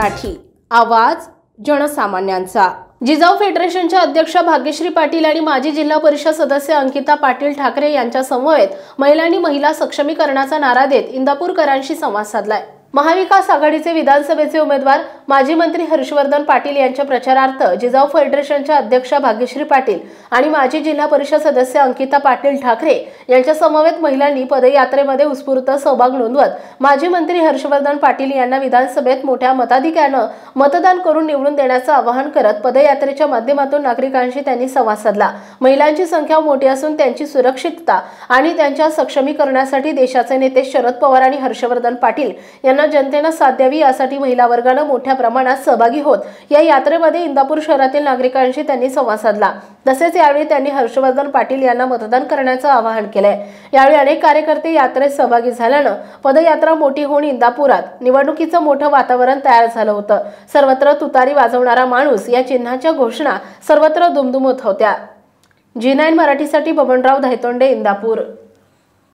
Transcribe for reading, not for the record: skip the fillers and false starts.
मराठी, आवाज जनसामान्यांचा। जिजाऊ फेडरेशनच्या अध्यक्षा भाग्यश्री पाटील आणि माजी जिल्हा परिषद सदस्य अंकिता पाटील ठाकरे यांच्या समवेत महिलांनी महिला सक्षमीकरणाचा नारा देत इंदापूरकरांशी संवाद साधलाय। महाविकास आघाडीचे विधानसभेचे उमेदवार माजी मंत्री हर्षवर्धन पाटील यांच्या प्रचारार्थ जिजाऊ फेडरेशनच्या अध्यक्षा भाग्यश्री पाटील आणि माजी जिल्हा परिषद सदस्य अंकिता पाटील ठाकरे यांच्या समवेत महिलांनी पदयात्रेमध्ये उत्स्फूर्त सहभाग नोंदवत माजी मंत्री हर्षवर्धन पाटील यांना विधानसभेत मोठ्या मताधिक्याने मतदान करून निवडून देण्याचे आवाहन करत पदयात्रेच्या माध्यमातून नागरिकांशी त्यांनी संवाद साधला। महिलांची संख्या मोठी असून त्यांची सुरक्षितता आणि त्यांच्या सक्षमीकरणासाठी देशाचे नेते शरद पवार आणि हर्षवर्धन पाटील यांना जनतेने साथ द्यावी यासाठी महिला वर्गाने मोठ्या प्रमाणात सहभागी होत या यात्रेमध्ये इंदापूर शहरातील नागरिकांशी त्यांनी संवाद साधला। तसेच यावेळी त्यांनी हर्षवर्धन पाटील यांना मतदान करण्याचे आवाहन केले। यावेळी अनेक कार्यकर्ते यात्रेत सहभागी झाल्याने पदयात्रा मोठी होऊन इंदापुरात निवडणुकीचे मोठे वातावरण तयार झाले होते। सर्वत्र तुतारी वाजवणारा माणूस या चिन्हाच्या घोषणा सर्वत्र दुमदुमत होत्या। G9 मराठीसाठी बबनराव धायतोंडे, इंदापूर।